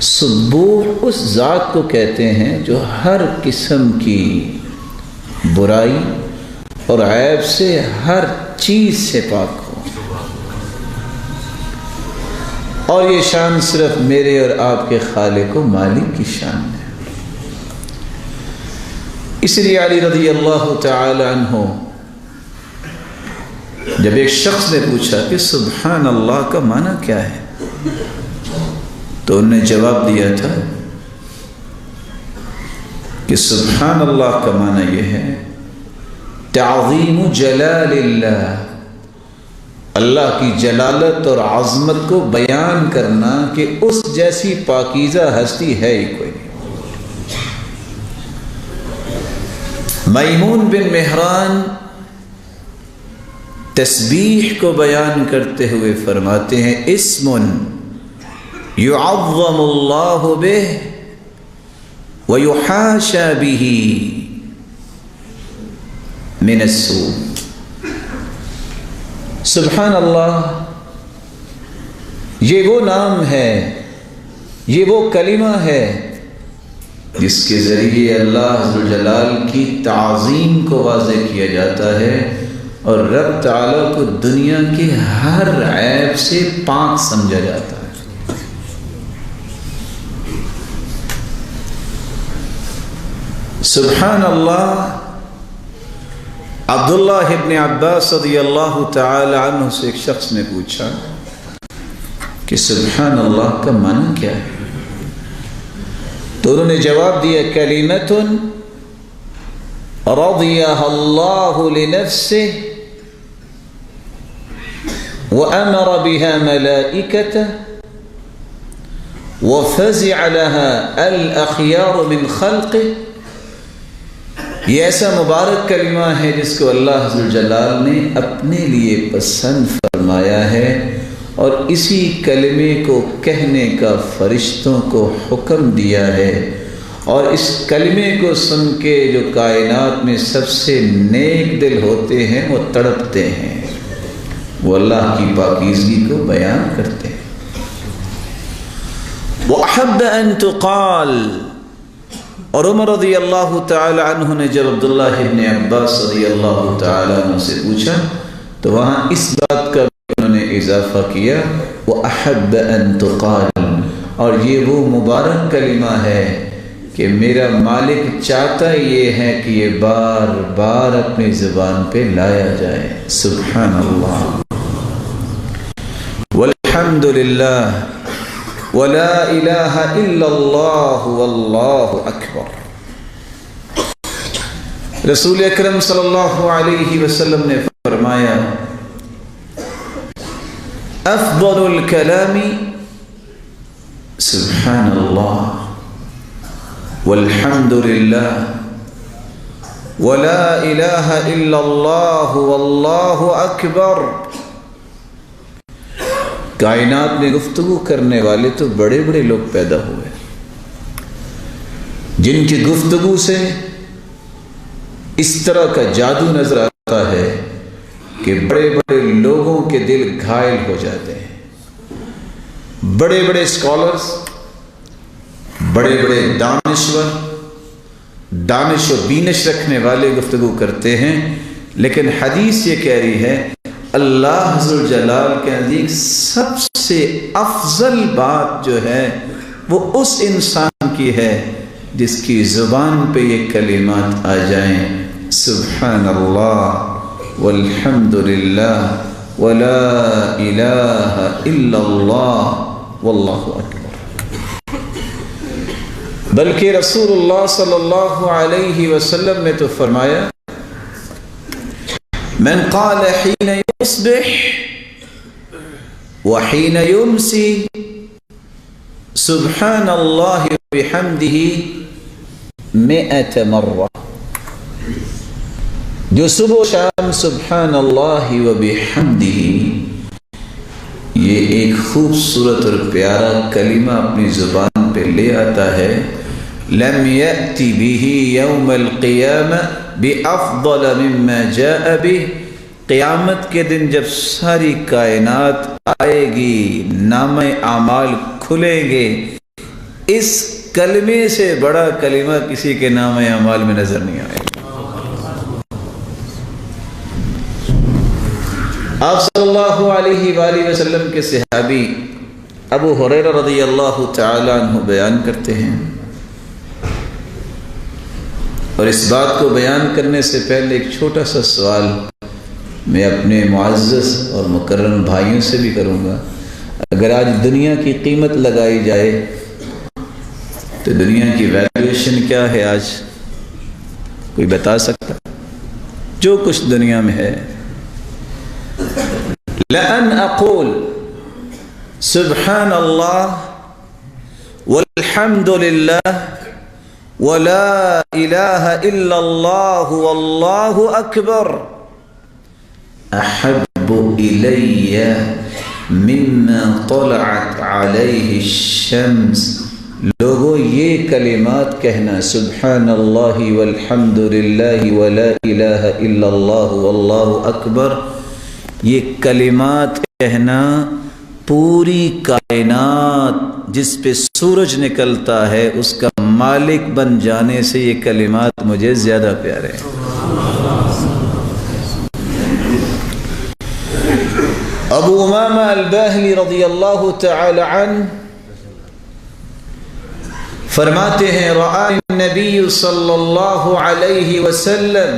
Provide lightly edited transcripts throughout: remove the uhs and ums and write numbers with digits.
سبوح اس ذات کو کہتے ہیں جو ہر قسم کی برائی اور عیب سے ہر چیز سے پاک ہو، اور یہ شان صرف میرے اور آپ کے خالق و مالک کی شان ہے۔ اس لیے علی رضی اللہ تعالی عنہ جب ایک شخص نے پوچھا کہ سبحان اللہ کا معنی کیا ہے، تو انہوں نے جواب دیا تھا کہ سبحان اللہ کا معنی یہ ہے تعظیم جلال اللہ، اللہ کی جلالت اور عظمت کو بیان کرنا کہ اس جیسی پاکیزہ ہستی ہے ہی کوئی نہیں۔ میمون بن مہران تسبیح کو بیان کرتے ہوئے فرماتے ہیں اسم یعظم اللہ بہ ویحاشا بہ من السوء۔ سبحان اللہ یہ وہ نام ہے، یہ وہ کلمہ ہے جس کے ذریعے اللہ ذوالجلال کی تعظیم کو واضح کیا جاتا ہے اور رب تعالیٰ کو دنیا کے ہر عیب سے پاک سمجھا جاتا ہے۔ سبحان اللہ عبداللہ ابن عباس رضی اللہ تعالی عنہ سے ایک شخص نے پوچھا کہ سبحان اللہ کا معنی کیا ہے، تو انہوں نے جواب دیا کلمۃ رضیها اللہ لنفسه وأمر بها ملائكته وفزع لها الأخيار من خلقه۔ یہ ایسا مبارک کلمہ ہے جس کو اللہ ذوالجلال نے اپنے لیے پسند فرمایا ہے، اور اسی کلمے کو کہنے کا فرشتوں کو حکم دیا ہے، اور اس کلمے کو سن کے جو کائنات میں سب سے نیک دل ہوتے ہیں وہ تڑپتے ہیں، وہ اللہ کی پاکیزگی کو بیان کرتے ہیں۔ وَأَحَبَّ أَن تُقَالَ، اور عمر رضی اللہ تعالی عنہ نے جب عبداللہ ابن عباس رضی اللہ تعالی عنہ سے پوچھا تو وہاں اس بات کا انہوں نے اضافہ کیا وَأَحَبَّ أَن تُقَالَ، اور یہ وہ مبارک کلمہ ہے کہ میرا مالک چاہتا یہ ہے کہ یہ بار بار اپنی زبان پہ لایا جائے۔ سبحان اللہ والحمد للہ ولا الہ الا اللہ واللہ اکبر۔ رسول اکرم صلی اللہ علیہ وسلم نے فرمایا افضل الکلام سبحان اللہ والحمد للہ ولا الہ الا اللہ واللہ اکبر۔ کائنات میں گفتگو کرنے والے تو بڑے بڑے لوگ پیدا ہوئے جن کی گفتگو سے اس طرح کا جادو نظر آتا ہے کہ بڑے بڑے لوگوں کے دل گھائل ہو جاتے ہیں۔ بڑے بڑے اسکالرز، بڑے بڑے دانشور، دانش و بینش رکھنے والے گفتگو کرتے ہیں، لیکن حدیث یہ کہہ رہی ہے اللہ ذوالجلال کے نزدیک سب سے افضل بات جو ہے وہ اس انسان کی ہے جس کی زبان پہ یہ کلمات آ جائیں سبحان اللہ والحمد للہ ولا الہ الا اللہ واللہ اکبر۔ بلکہ رسول اللہ صلی اللہ علیہ وسلم نے تو فرمایا من قال حين يصبح وحين يمسي سبحان الله وبحمده 100 مرة، جو صبح و شام سبحان اللہ وبحمدہ یہ ایک خوبصورت اور پیارا کلمہ اپنی زبان پہ لے آتا ہے لم يأتي به يوم القيامة بأفضل مما جاء به، قیامت کے دن جب ساری کائنات آئے گی، نامہ اعمال کھلیں گے، اس کلمے سے بڑا کلمہ کسی کے نام اعمال میں نظر نہیں آئے گا۔ آپ صلی اللہ علیہ وآلہ وسلم کے صحابی ابو ہریرہ رضی اللہ تعالی عنہ بیان کرتے ہیں، اور اس بات کو بیان کرنے سے پہلے ایک چھوٹا سا سوال میں اپنے معزز اور مکرم بھائیوں سے بھی کروں گا۔ اگر آج دنیا کی قیمت لگائی جائے تو دنیا کی ویلیویشن کیا ہے آج؟ کوئی بتا سکتا؟ جو کچھ دنیا میں ہے، لَأَنْ أَقُولُ سبحان اللہ والحمد للہ ولا الہ الا اللہ واللہ اکبر احب الی مما طلعت علیہ الشمس۔ لوگوں، یہ کلمات کہنا، سبحان اللہ والحمد للہ ولا الہ الا اللہ واللہ اکبر، یہ کلمات کہنا پوری کائنات جس پہ سورج نکلتا ہے اس کا مالک بن جانے سے یہ کلمات مجھے زیادہ پیارے ہیں۔ ابو امامہ الباہلی رضی اللہ تعالی عنہ فرماتے ہیں، رأى النبی صلی اللہ علیہ وسلم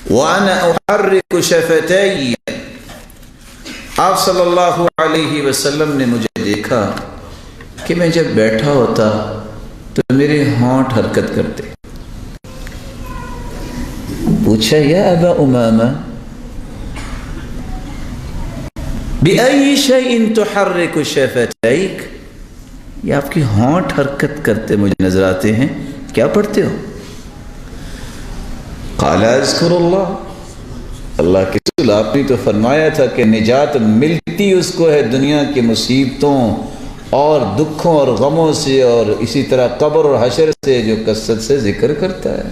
وانا احرک شفتي، آپ صلی اللہ علیہ وسلم نے مجھے دیکھا کہ میں جب بیٹھا ہوتا تو میرے ہونٹ حرکت کرتے۔ پوچھا، یا ابا امامہ بأي شيء تحرك شفتيك، یہ آپ کی ہونٹ حرکت کرتے مجھے نظر آتے ہیں، کیا پڑھتے ہو؟ قال اذکر اللہ، اللہ کے رسول آپ نے تو فرمایا تھا کہ نجات ملتی اس کو ہے دنیا کی مصیبتوں اور دکھوں اور غموں سے، اور اسی طرح قبر اور حشر سے جو کثرت سے ذکر کرتا ہے۔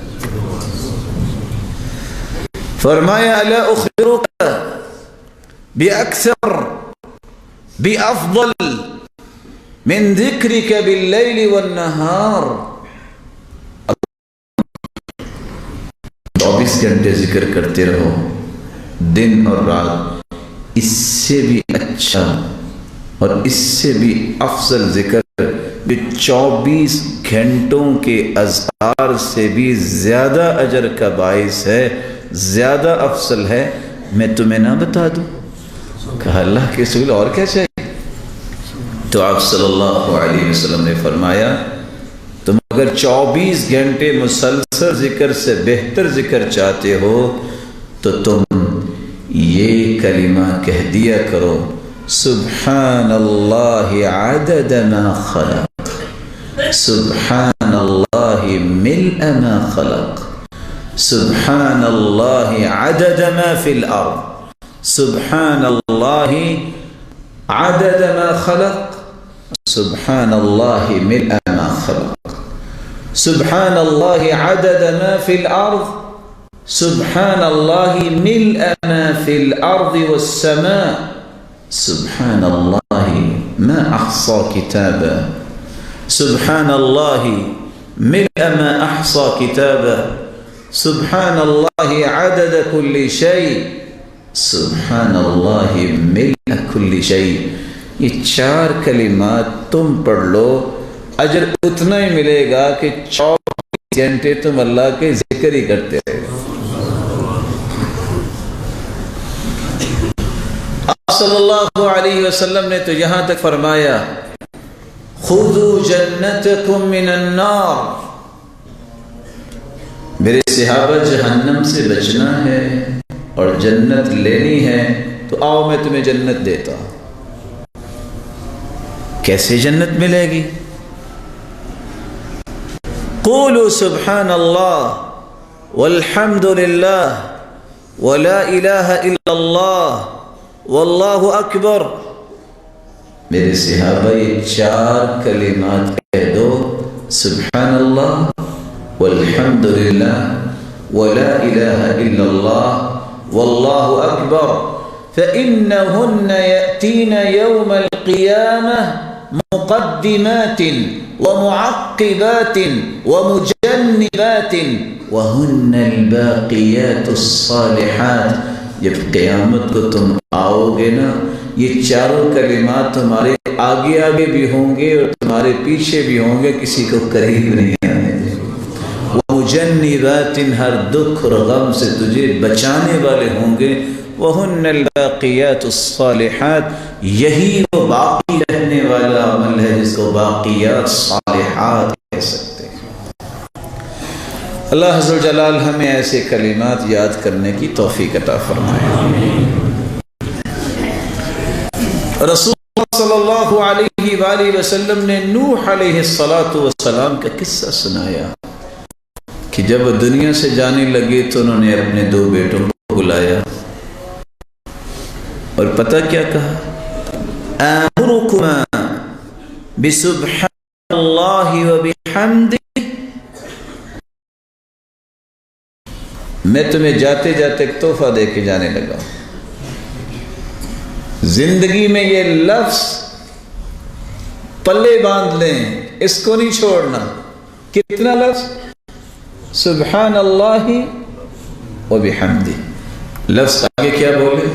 فرمایا الا اخبرک باکثر بافضل من ذکرک باللیل والنہار، 24 گھنٹے ذکر کرتے رہو دن اور رات، اس سے بھی اچھا اور اس سے بھی افضل ذکر جو 24 گھنٹوں کے اذکار سے بھی زیادہ اجر کا باعث ہے، زیادہ افضل ہے، میں تمہیں نہ بتا دوں؟ کہا اللہ کے رسول اور کیا چاہیے؟ تو آپ صلی اللہ علیہ وسلم نے فرمایا، تم اگر 24 گھنٹے مسلسل ذکر سے بہتر ذکر چاہتے ہو تو تم یہ کلمہ کہہ دیا کرو، سبحان اللہ عدد ما خلق، سبحان اللہ ملء ما خلق، سبحان اللہ عدد ما فی الارض، سبحان اللہ عدد ما خلق، سبحان اللہ ملء ما خلق، سبحان اللہ عدد ما فی الارض، سبحان اللہ ملء ما فی الارض والسماء، سبحان اللہ ما احصى کتابا، سبحان اللہ ملء ما احصى کتابا، سبحان اللہ عدد کل شیء، سبحان اللہ ملء کل شیء۔ یہ 4 کلمات تم پڑھ لو، اجر اتنا ہی ملے گا کہ 24 گھنٹے تم اللہ کے ذکر ہی کرتے رہے۔ آپ صلی اللہ علیہ وسلم نے تو یہاں تک فرمایا، خذوا جنتکم من النار، میرے صحابہ جہنم سے بچنا ہے اور جنت لینی ہے تو آؤ میں تمہیں جنت دیتا ہوں۔ کیسے جنت ملے گی؟ قولوا سبحان اللہ والحمد للہ ولا الہ الا اللہ واللہ اکبر۔ میرے صحابہ یہ 4 کلمات کہہ دو، سبحان اللہ والحمد للہ ولا الہ الا اللہ واللہ اکبر، فإنہن یأتین یوم القیامہ مقدمات ومعقبات ومجنبات وهن الباقيات الصالحات. جب قیامت کو تم آؤ گے نا، یہ چاروں کلمات تمہارے آگے آگے بھی ہوں گے اور تمہارے پیچھے بھی ہوں گے، کسی کو قریب نہیں آنے دیں. وَمُجَنِّبَاتٍ، ہر دکھ اور غم سے تجھے بچانے والے ہوں گے. وَهُنَّ الْبَاقِيَاتُ الصَّالِحَاتِ، یہی وہ باقی رہنے والا عمل ہے جس کو باقیات صالحات کہہ سکتے ہیں. اللہ عز و جلال ہمیں ایسے کلمات یاد کرنے کی توفیق عطا فرمائے. رسول اللہ صلی اللہ علیہ وآلہ وسلم نے نوح علیہ السلام کا قصہ سنایا کہ جب وہ دنیا سے جانے لگے تو انہوں نے اپنے 2 بیٹوں کو بلایا اور پتہ کیا کہا؟ آمرکما بسبحان اللہ وبحمدہ، میں تمہیں جاتے جاتے ایک تحفہ دے کے جانے لگا. زندگی میں یہ لفظ پلے باندھ لیں، اس کو نہیں چھوڑنا. کتنا لفظ؟ سبحان اللہ وبحمدہ. لفظ آگے کیا بولے؟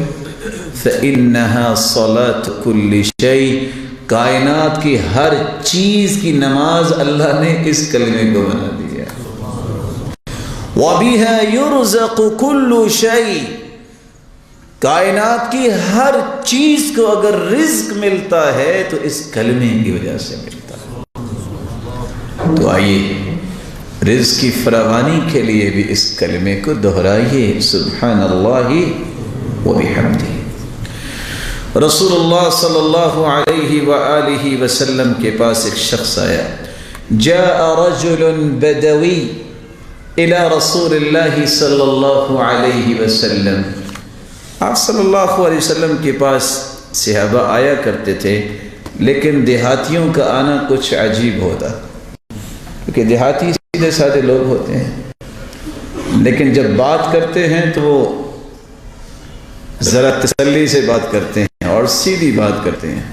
فَإِنَّهَا صَلَاةُ كُلِّ شَيْءٍ، کائنات کی ہر چیز کی نماز اللہ نے اس کلمے کو بنا دیا. وَبِهَا يُرْزَقُ كُلُّ شَيْءٍ، کائنات کی ہر چیز کو اگر رزق ملتا ہے تو اس کلمے کی وجہ سے ملتا ہے. تو آئیے رزق کی فراوانی کے لیے بھی اس کلمے کو دہرائیے، سبحان اللہ وبحمدہ. رسول اللہ صلی اللہ علیہ وآلہ وسلم کے پاس ایک شخص آیا. جاء رجل بدوی الى رسول اللہ صلی اللہ علیہ وسلم. آپ صلی اللہ علیہ وسلم کے پاس صحابہ آیا کرتے تھے، لیکن دیہاتیوں کا آنا کچھ عجیب ہوتا، کیونکہ دیہاتی سیدھے سادے لوگ ہوتے ہیں، لیکن جب بات کرتے ہیں تو وہ ذرا تسلی سے بات کرتے ہیں اور سیدھی بات کرتے ہیں،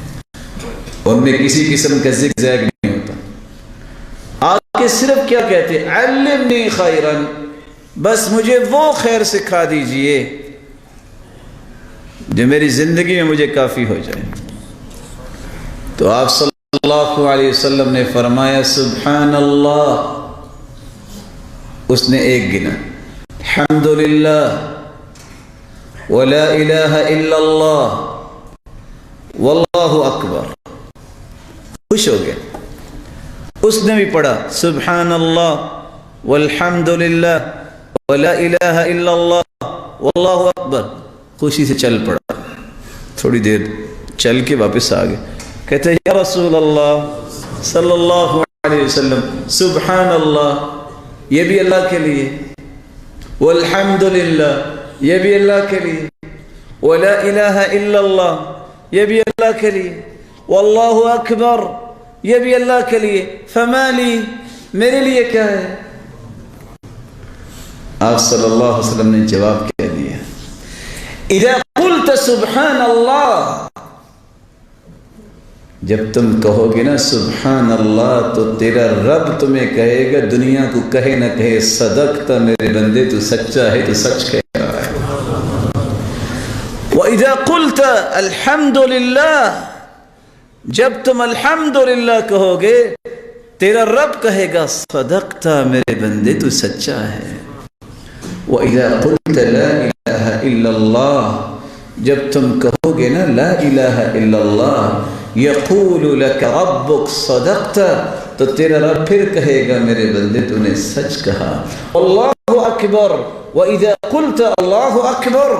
ان میں کسی قسم کا زگ زیگ نہیں ہوتا. آگے صرف کیا کہتے ہیں؟ علمنی خیرن، بس مجھے وہ خیر سکھا دیجئے جو میری زندگی میں مجھے کافی ہو جائے. تو آپ صلی اللہ علیہ وسلم نے فرمایا سبحان اللہ. اس نے ایک گنا، الحمدللہ ولا الہ الا اللہ واللہ اکبر. خوش ہو گیا. اس نے بھی پڑھا سبحان اللہ والحمدللہ ولا الہ الا اللہ واللہ اکبر. خوشی سے چل پڑا. تھوڑی دیر چل کے واپس آ گئے. کہتے ہیں یا رسول اللہ صلی اللہ علیہ وسلم، سبحان اللہ یہ بھی اللہ کے لیے، والحمدللہ یہ بھی اللہ کے لیے، ولا الہ الا اللہ یہ بھی اللہ کے لیے، واللہ اکبر یہ بھی اللہ کے لیے، فما لی میرے لیے کیا ہے؟ آپ صلی اللہ علیہ وسلم نے جواب کیا دیا؟ اذا قلت سبحان اللہ، جب تم کہو گے نا سبحان اللہ تو تیرا رب تمہیں کہے گا، دنیا کو کہے نہ کہے، صدقت میرے بندے، تو سچا ہے، تو سچ کہہ رہا ہے. وَإِذَا قُلْتَ الْحَمْدُ لِلَّهِ، جب تم الحمدللہ کہو گے تیرا رب کہے گا صدقت میرے بندے، تو سچا ہے. وَإِذَا قُلْتَ لَا إِلَهَ إِلَّا اللَّهِ، جب تم کہو گے نا لا الہ الا اللہ، یقول لک ربک صدقت، تو تیرا رب پھر کہے گا میرے بندے تو نے سچ کہا. اللہ اکبر، وَإِذَا قُلْتَ اللہ اکبر،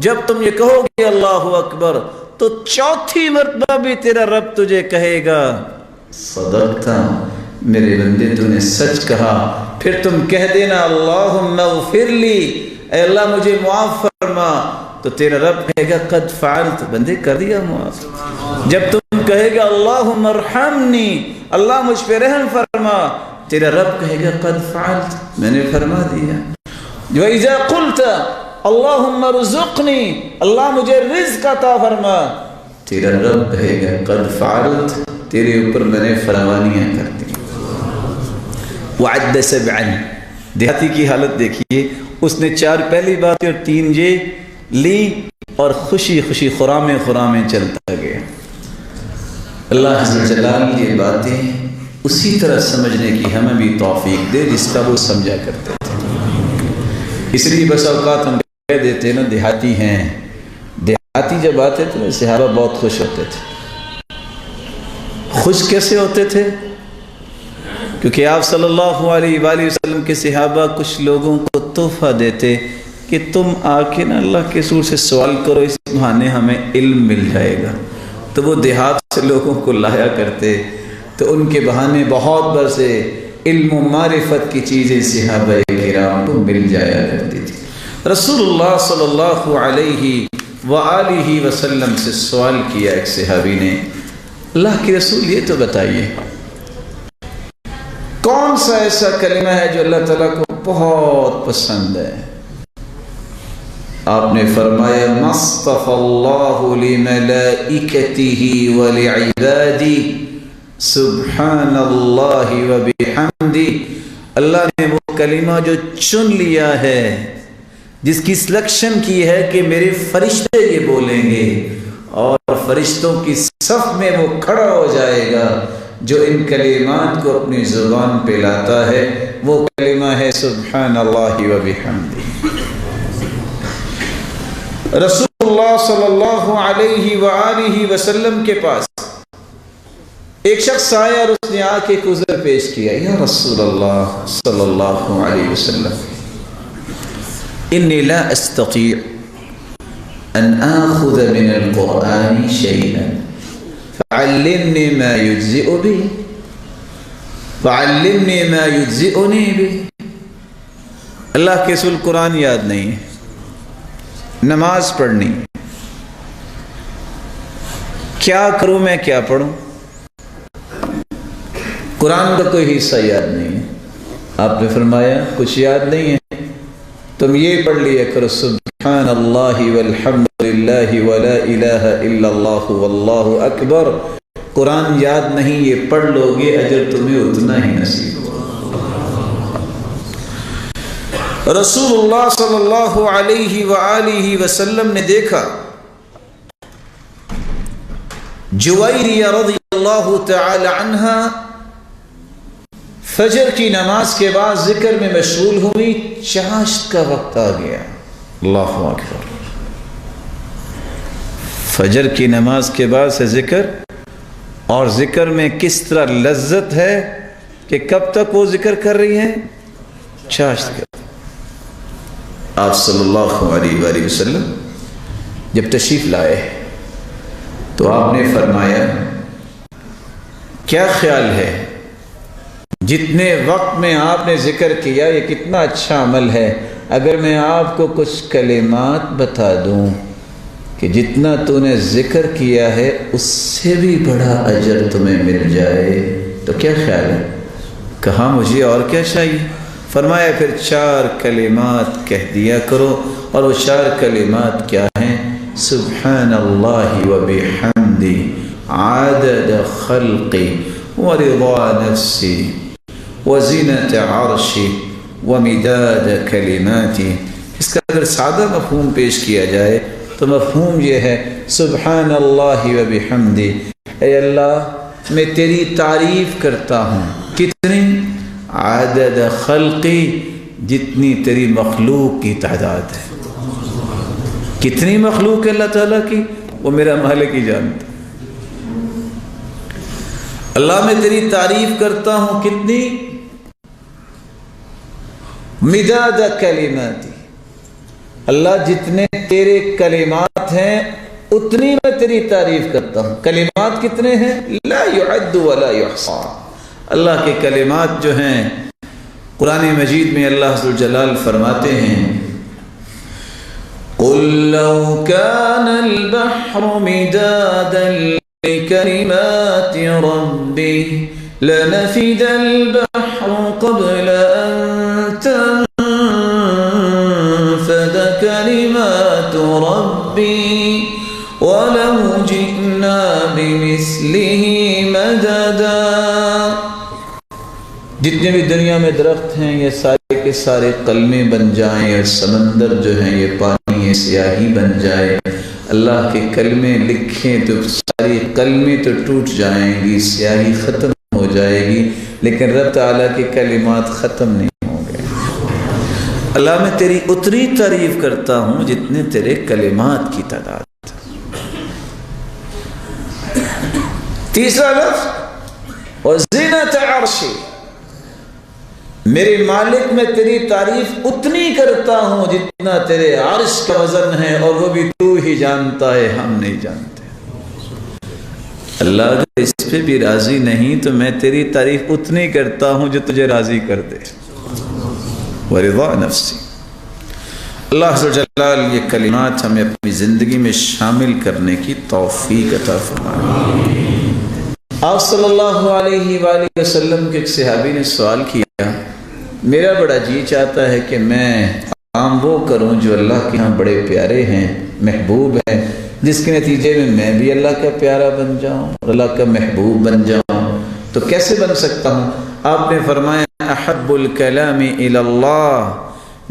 جب تم یہ کہو گے اللہ اکبر تو چوتھی مرتبہ بھی تیرا رب تجھے کہے گا صدقت میرے بندے تو نے سچ کہا. پھر تم کہہ دینا اللہم اغفر لی، اے اللہ مجھے معاف فرما، تو تیرا رب کہے گا قد فعلت، بندے کر دیا معاف. جب تم کہے گا اللہم ارحمنی، اللہ مجھ پہ رحم فرما، تیرا رب کہے گا قد فعلت، میں نے فرما دیا. وَإِذَا قُلْتَ اللہم ارزقنی، اللہ مجھے رزق عطا فرما، تیرا رب کہے گا قد فعلت، تیرے اوپر میں نے فراوانیاں کر دی۔ وعد سبعا، دیہاتی کی حالت دیکھیے، اس نے 4 پہلی باتیں اور 3 یہ لی اور خوشی خوشی خرامے خرامے چلتا گیا۔ اللہ عز جلال یہ باتیں اسی طرح سمجھنے کی ہمیں بھی توفیق دے جس کا وہ سمجھا کرتے تھے۔ اس لیے بس اوقات ہم کہہ دیتے ہیں نا دیہاتی ہیں، دیہاتی جب آتے تھے صحابہ بہت خوش ہوتے تھے۔ خوش کیسے ہوتے تھے؟ کیونکہ آپ صلی اللہ علیہ وآلہ وسلم کے صحابہ کچھ لوگوں کو تحفہ دیتے کہ تم آ کے نا اللہ کے رسول سے سوال کرو، اس بہانے ہمیں علم مل جائے گا۔ تو وہ دیہات سے لوگوں کو لایا کرتے، تو ان کے بہانے بہت برسے علم و معرفت کی چیزیں صحابہ کرام کو مل جایا کرتی تھی۔ رسول اللہ صلی اللہ علیہ وآلہ وسلم سے سوال کیا ایک صحابی نے، اللہ کے رسول یہ تو بتائیے کون سا ایسا کلمہ ہے جو اللہ تعالیٰ کو بہت پسند ہے؟ آپ نے فرمایا مصطفى اللہ لملائکتہ ولعبادہ سبحان اللہ وبحمدہ، اللہ نے وہ کلمہ جو چن لیا ہے، جس کی سلیکشن کی ہے کہ میرے فرشتے یہ بولیں گے اور فرشتوں کی صف میں وہ کھڑا ہو جائے گا، جو ان کلمات کو اپنی زبان پہ لاتا ہے، وہ کلمہ ہے سبحان اللہ وبحمدہ۔ رسول اللہ صلی اللہ علیہ وآلہ وسلم کے پاس ایک شخص آیا اور اس نے آ کے ایک عذر پیش کیا، یا رسول اللہ صلی اللہ علیہ وسلم انی لا استطیع ان آخذ من القرآن شیئا فعلمنی ما یجزئ بی فعلمنی ما یجزئنی بی۔ اللہ کے رسول قرآن یاد نہیں ہے، نماز پڑھنی، کیا کروں میں کیا پڑھوں؟ قرآن کا کوئی حصہ یاد نہیں ہے۔ آپ نے فرمایا کچھ یاد نہیں ہے، تم یہ پڑھ لیا کرو سبحان اللہ والحمد للہ ولا الہ الا اللہ واللہ اکبر۔ قرآن یاد نہیں، یہ پڑھ لو گے اجر تمہیں اتنا ہی نصیب ہوگا۔ رسول اللہ صلی اللہ علیہ وآلہ وسلم نے دیکھا جویریہ رضی اللہ تعالی عنہ فجر کی نماز کے بعد ذکر میں مشغول ہوئی، چاشت کا وقت آ گیا۔ اللہ اکبر، فجر کی نماز کے بعد سے ذکر، اور ذکر میں کس طرح لذت ہے کہ کب تک وہ ذکر کر رہی ہیں؟ چاشت کر۔ آپ صلی اللہ علیہ وآلہ وسلم جب تشریف لائے تو آپ نے فرمایا کیا خیال ہے جتنے وقت میں آپ نے ذکر کیا یہ کتنا اچھا عمل ہے، اگر میں آپ کو کچھ کلمات بتا دوں کہ جتنا تو نے ذکر کیا ہے اس سے بھی بڑا اجر تمہیں مل جائے تو کیا خیال ہے؟ کہا مجھے اور کیا چاہیے؟ فرمایا پھر 4 کلمات کہہ دیا کرو، اور وہ 4 کلمات کیا ہیں؟ سبحان اللہ وبحمدہ عدد خلقی ورضا نفسی وزینت عرشی ومداد کلماتی۔ اس کا اگر سادہ مفہوم پیش کیا جائے تو مفہوم یہ ہے سبحان اللہ وبحمدہ، اے اللہ میں تیری تعریف کرتا ہوں، کتنی؟ عدد خلقی، جتنی تیری مخلوق کی تعداد ہے۔ کتنی مخلوق ہے اللہ تعالیٰ کی؟ وہ میرا مالک ہی جانتا۔ اللہ میں تیری تعریف کرتا ہوں، کتنی؟ مداد کلماتی، اللہ جتنے تیرے کلمات ہیں اتنی میں تیری تعریف کرتا ہوں۔ کلمات کتنے ہیں؟ لا يعد ولا يحصى۔ اللہ کے کلمات جو ہیں قرآن مجید میں اللہ عز و جلال فرماتے ہیں قُلْ لَوْ كَانَ الْبَحْرُ مِدَادًا لِكَلِمَاتِ رَبِّي لَنَفِدَ الْبَحْرُ قَبْلَ أَن تَنفَدَ كَلِمَاتُ رَبِّي وَلَوْ جِئْنَا لمثله مددا۔ جتنے بھی دنیا میں درخت ہیں یہ سارے کے سارے قلمیں بن جائیں، اور سمندر جو ہیں یہ پانی یہ سیاہی بن جائے، اللہ کے کلمے لکھیں تو ساری قلمیں تو ٹوٹ جائیں گی، سیاہی ختم ہو جائے گی، لیکن رب تعالیٰ کے کلمات ختم نہیں ہوں گے۔ اللہ میں تیری اتنی تعریف کرتا ہوں جتنے تیرے کلمات کی تعداد۔ تیسرا لفظ وزینت عرشی، میرے مالک میں تیری تعریف اتنی کرتا ہوں جتنا تیرے عرش کا وزن ہے، اور وہ بھی تو ہی جانتا ہے، ہم نہیں جانتے۔ اللہ اگر اس پہ بھی راضی نہیں تو میں تیری تعریف اتنی کرتا ہوں جو تجھے راضی کر دے۔ ورضا نفسی، اللہ عز و جلال یہ کلمات ہمیں اپنی زندگی میں شامل کرنے کی توفیق عطا فرمائے۔ آپ صلی اللہ علیہ وآلہ وسلم کے ایک صحابی نے سوال کیا، میرا بڑا جی چاہتا ہے کہ میں کام وہ کروں جو اللہ کے ہاں بڑے پیارے ہیں، محبوب ہیں، جس کے نتیجے میں بھی اللہ کا پیارا بن جاؤں اور اللہ کا محبوب بن جاؤں، تو کیسے بن سکتا ہوں؟ آپ نے فرمایا احب الکلام الی اللہ،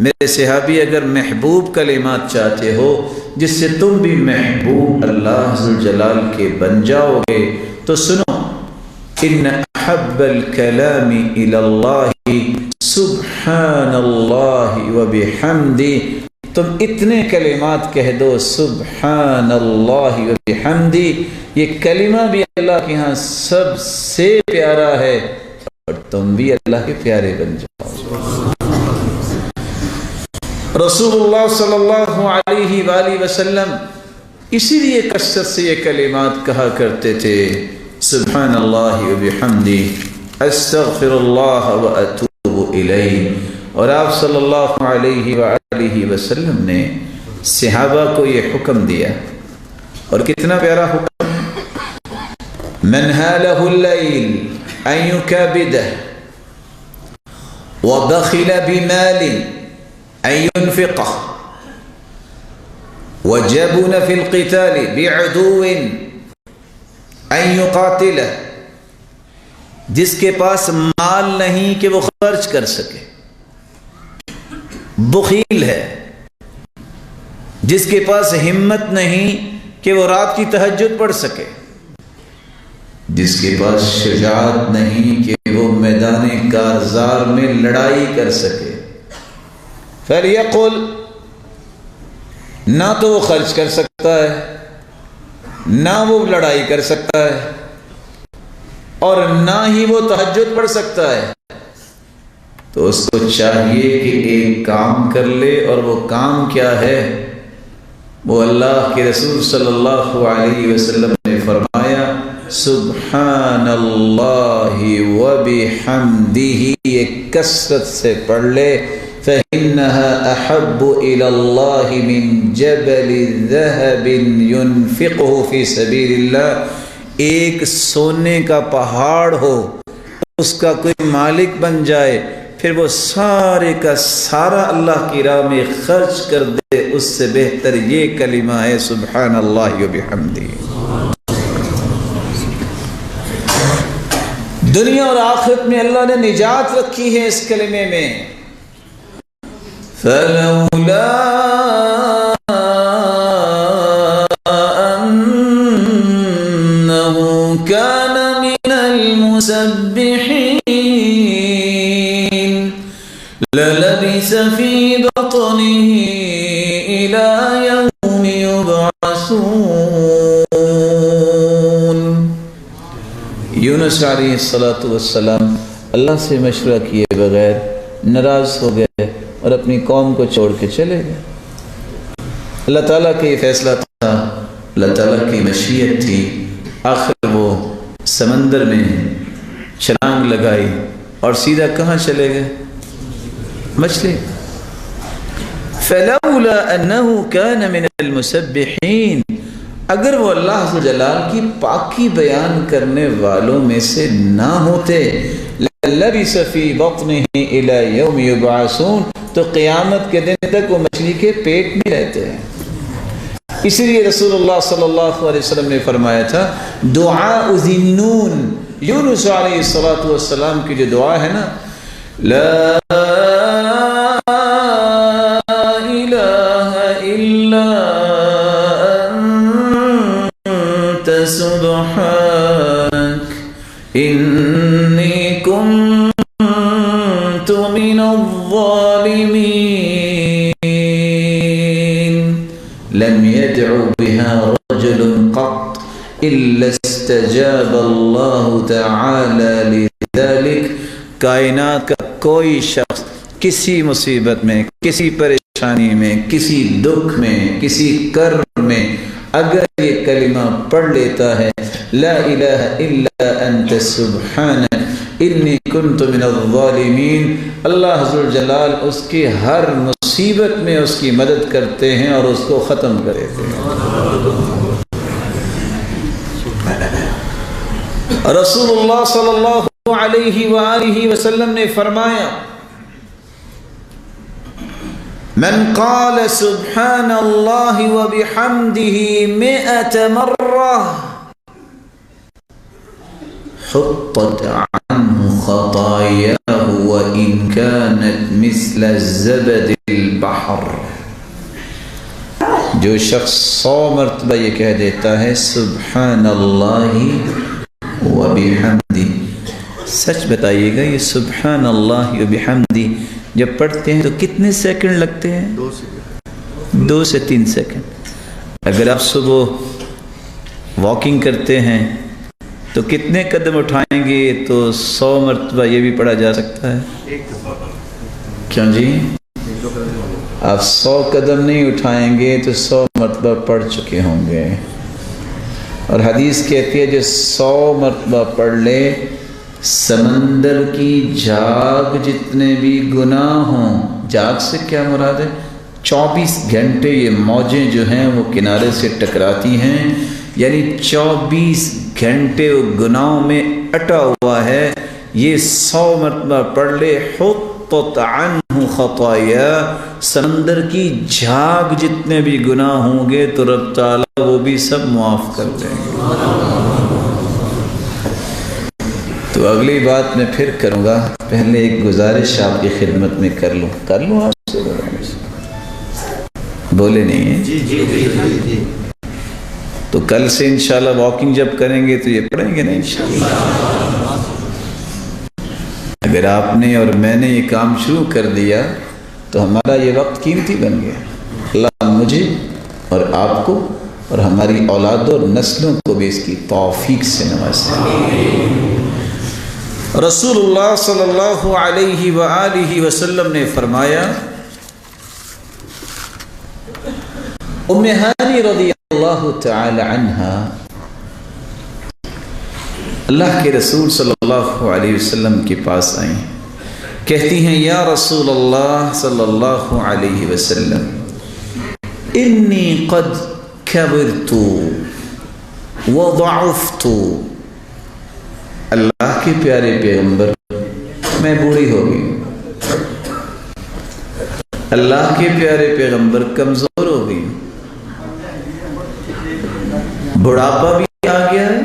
میرے صحابی اگر محبوب کلمات چاہتے ہو جس سے تم بھی محبوب اللہ ذوالجلال کے بن جاؤ گے، تو سنو، ان احب الکلام الی اللہ سبحان اللہ وبحمدہ، تم اتنے کلمات کہہ دو سبحان اللہ وبحمدہ، یہ کلمہ بھی اللہ کے ہاں سب سے پیارا ہے اور تم بھی اللہ کے پیارے بن جاؤ۔ رسول اللہ صلی اللہ علیہ وآلہ وسلم اسی لیے کثرت سے یہ کلمات کہا کرتے تھے، سبحان اللہ وبحمدہ، استغفر اللہ واتوب الیہ۔ اور آپ صلی اللہ علیہ وآلہ وسلم نے صحابہ کو یہ حکم دیا، اور کتنا پیارا حکم ہے، من ہالہ اللیل ان یکابدہ وبخل بمال ان ينفقه وجبن في القتال بعدو ان يقاتله، جس کے پاس مال نہیں کہ وہ خرچ کر سکے، بخیل ہے، جس کے پاس ہمت نہیں کہ وہ رات کی تہجد پڑھ سکے، جس کے پاس شجاعت نہیں کہ وہ میدان کارزار میں لڑائی کر سکے، فَلْيَقُلْ، نہ تو وہ خرچ کر سکتا ہے، نہ وہ لڑائی کر سکتا ہے، اور نہ ہی وہ تہجد پڑھ سکتا ہے، تو اس کو چاہیے کہ ایک کام کر لے، اور وہ کام کیا ہے؟ وہ اللہ کے رسول صلی اللہ علیہ وسلم نے فرمایا سبحان اللہ وبحمدہ، یہ کثرت سے پڑھ لے، فَإِنَّهَا أَحَبُّ إِلَى اللَّهِ مِن جَبَلِ ذَهَبٍ يُنْفِقُهُ فِي سَبِيلِ اللَّهِ، ایک سونے کا پہاڑ ہو، اس کا کوئی مالک بن جائے، پھر وہ سارے کا سارا اللہ کی راہ میں خرچ کر دے، اس سے بہتر یہ کلمہ ہے سبحان اللہ وبحمدہ۔ دنیا اور آخرت میں اللہ نے نجات رکھی ہے اس کلمے میں۔ فَلَوْلَا أَنَّهُ كَانَ مِنَ الْمُسَبِّحِينَ لَلَبِثَ فِي بَطْنِهِ إِلَى يَوْمِ يُبْعَثُونَ۔ یونس علیہ السلام اللہ سے مشورہ کیے بغیر ناراض ہو گئے اور اپنی قوم کو چھوڑ کے چلے گئے۔ اللہ تعالیٰ کا یہ فیصلہ تھا، اللہ تعالیٰ کی مشیت تھی، آخر وہ سمندر میں چھلانگ لگائی اور سیدھا کہاں چلے گئے؟ مچھلی۔ فَلَوْلَا أَنَّهُ كَانَ مِنَ الْمُسَبِّحِينَ، اگر وہ اللہ جلال کی پاکی بیان کرنے والوں میں سے نہ ہوتے، لَلَبِثَ فِي بَطْنِهِ إِلَى يَوْمِ يُبْعَثُونَ، تو قیامت کے دن تک وہ مچھلی کے پیٹ میں رہتے ہیں۔ اسی لیے رسول اللہ صلی اللہ علیہ وسلم نے فرمایا تھا دعاء ذنون، یونس علیہ السلام کی جو دعا ہے نا، لا الہ الا انت سبحانک انی کنت من الظالمین لم يدع بها رجل قط إلا استجاب اللہ تعالی لذلك۔ کائنات کا کوئی شخص کسی مصیبت میں، کسی پریشانی میں، کسی دکھ میں، کسی کرب میں اگر یہ کلمہ پڑھ لیتا ہے لا الہ الا انت سبحانک انی کنت من الظالمین، اللہ حضر جلال اس کی ہر مصیبت میں اس کی مدد کرتے ہیں اور اس کو ختم کر دیتے ہیں۔ رسول اللہ صلی اللہ علیہ وآلہ وسلم نے فرمایا من قال سبحان اللہ وبحمدہ 100 مرہ حطت عنہ خطاياه وإن كانت مثل الزبد البحر۔ جو شخص 100 مرتبہ یہ کہہ دیتا ہے سبحان اللہ وبحمدہ، سچ بتائیے گا یہ سبحان اللہ وبحمدہ جب پڑھتے ہیں تو کتنے سیکنڈ لگتے ہیں؟ 2 سے 3 سیکنڈ۔ اگر آپ صبح واکنگ کرتے ہیں تو کتنے قدم اٹھائیں گے تو 100 مرتبہ یہ بھی پڑھا جا سکتا ہے؟ کیوں جی؟ آپ 100 قدم نہیں اٹھائیں گے تو 100 مرتبہ پڑھ چکے ہوں گے۔ اور حدیث کہتی ہے جو 100 مرتبہ پڑھ لے سمندر کی جھاگ جتنے بھی گناہ ہوں، جھاگ سے کیا مراد ہے؟ 24 گھنٹے یہ موجیں جو ہیں وہ کنارے سے ٹکراتی ہیں، یعنی 24 گھنٹے وہ گناہوں میں اٹا ہوا ہے، یہ 100 مرتبہ پڑھ لے حطت عنہ خطایا، سمندر کی جھاگ جتنے بھی گناہ ہوں گے تو رب تعالیٰ وہ بھی سب معاف کر دیں گے۔ تو اگلی بات میں پھر کروں گا، پہلے ایک گزارش آپ کی خدمت میں کر لوں آپ سے بولے نہیں ہیں؟ جی۔ تو کل سے انشاءاللہ واکنگ جب کریں گے تو یہ پڑھیں گے نا انشاءاللہ۔ اگر آپ نے اور میں نے یہ کام شروع کر دیا تو ہمارا یہ وقت قیمتی بن گیا۔ اللہ مجھے اور آپ کو اور ہماری اولاد اور نسلوں کو بھی اس کی توفیق سے نوازے۔ رسول اللہ صلی اللہ علیہ وآلہ وسلم نے فرمایا، ام ہانی رضی اللہ تعالی عنہا اللہ کے رسول صلی اللہ علیہ وسلم کے پاس آئیں، کہتی ہیں یا رسول اللہ صلی اللہ علیہ وسلم انی قد کبرت وضعفت، اللہ کے پیارے پیغمبر میں بوڑھی ہو گئی، اللہ کے پیارے پیغمبر کمزور ہو گئی، بڑھاپا بھی آ گیا ہے،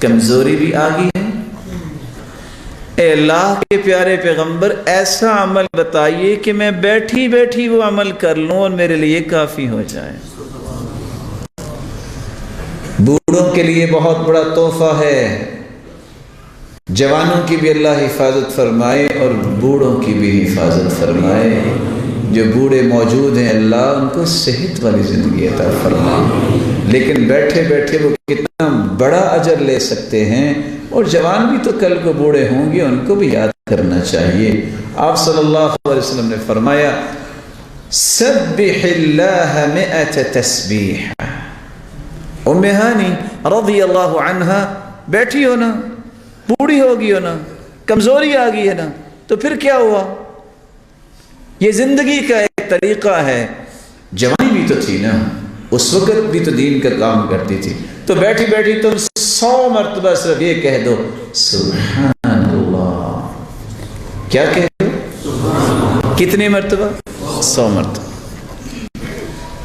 کمزوری بھی آ گئی ہے، اے اللہ کے پیارے پیغمبر ایسا عمل بتائیے کہ میں بیٹھی بیٹھی وہ عمل کر لوں اور میرے لیے کافی ہو جائے۔ بوڑھوں کے لیے بہت بڑا تحفہ ہے، جوانوں کی بھی اللہ حفاظت فرمائے اور بوڑھوں کی بھی حفاظت فرمائے۔ جو بوڑھے موجود ہیں اللہ ان کو صحت والی زندگی عطا فرمائے، لیکن بیٹھے بیٹھے وہ کتنا بڑا اجر لے سکتے ہیں، اور جوان بھی تو کل کو بوڑھے ہوں گے، ان کو بھی یاد کرنا چاہیے۔ آپ صلی اللہ علیہ وسلم نے فرمایا سبح اللہ 100 تسبیح۔ ام ہانی رضی اللہ عنہا بیٹھی ہو نا، بوڑھی ہوگی ہو نا، کمزوری آ گئی ہے نا، تو پھر کیا ہوا؟ یہ زندگی کا ایک طریقہ ہے۔ جوانی بھی تو تھی نا، اس وقت بھی تو دین کا کام کرتی تھی، تو بیٹھی بیٹھی تم 100 مرتبہ صرف یہ کہہ دو سبحان اللہ۔ کیا کہہ دو؟ کتنے مرتبہ؟ 100 مرتبہ۔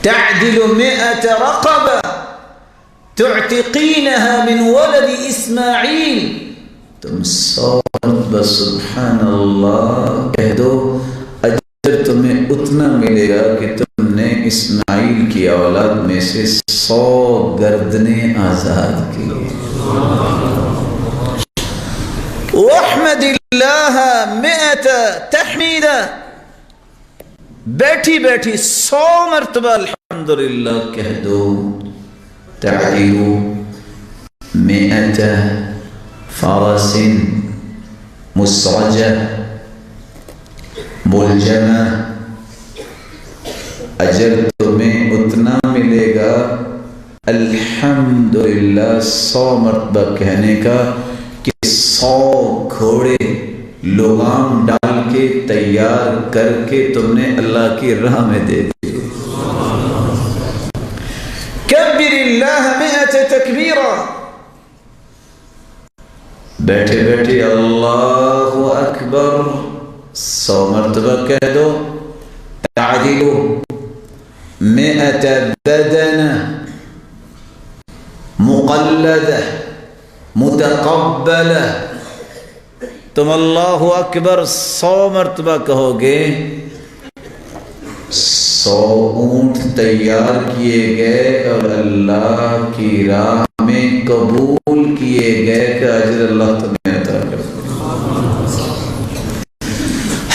تعدل 100 رقبہ تعتقینها من ولد اسماعیل، تم 100 مرتبہ سبحان اللہ کہہ دو، اجر تمہیں اتنا ملے گا کہ تم نے اسماعیل کی اولاد میں سے 100 گردنیں آزاد کی۔ وَاحْمَدِ اللَّهَ 100 تحمیدہ، بیٹھی بیٹھی 100 مرتبہ الحمدللہ کہہ دو، تعدل 100 فرس مسرجہ ملجمہ، اجر تمہیں اتنا ملے گا الحمدللہ 100 مرتبہ کہنے کا کہ 100 گھوڑے لغام ڈال کے تیار کر کے تم نے اللہ کی راہ میں دے دی۔ کبر اللہ 100 تکبیرہ، بیٹھے بیٹھے اللہ اکبر 100 مرتبہ کہہ دو۔ تعدل 100 بدنہ مقلدہ متقبلہ، تم اللہ اکبر 100 مرتبہ کہو گے، 100 اونٹ تیار کیے گئے اور اللہ کی راہ میں قبول کیے گئے کہ اجر اللہ تمہیں عطا کرے۔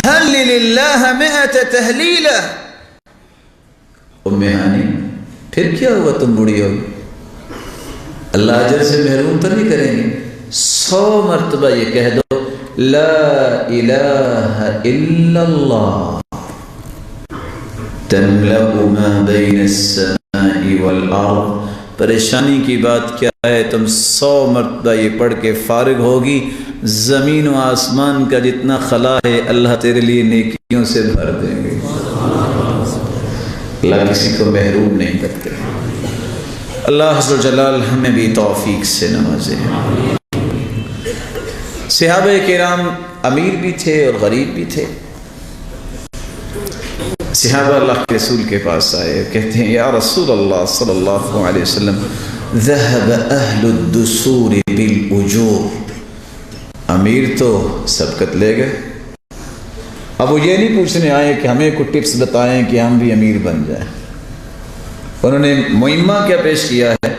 حلل اللہ 100 تحلیلہ، ام ہانی پھر کیا ہوا تم بڑی ہوگی، اللہ اجر سے محروم تو نہیں کریں گے۔ 100 مرتبہ یہ کہہ دو لا الہ الا اللہ تملأ ما بین السماء والارض، پریشانی کی بات کیا ہے، تم 100 مرتبہ یہ پڑھ کے فارغ ہوگی، زمین و آسمان کا جتنا خلا ہے اللہ تیرے لیے نیکیوں سے بھر دیں گے۔ اللہ کسی کو محروم نہیں کرتے۔ اللہ عز و جلال ہمیں بھی توفیق سے نوازے۔ صحابہ کرام امیر بھی تھے اور غریب بھی تھے۔ صحابہ اللہ کے رسول کے پاس آئے، کہتے ہیں یا رسول اللہ صلی اللہ علیہ وسلم ذهب اہل الدثور بالاجور، امیر تو سبقت لے گئے، اب وہ یہ نہیں پوچھنے آئے کہ ہمیں کوئی ٹپس بتائیں کہ ہم بھی امیر بن جائیں۔ انہوں نے مہمہ کیا پیش کیا ہے،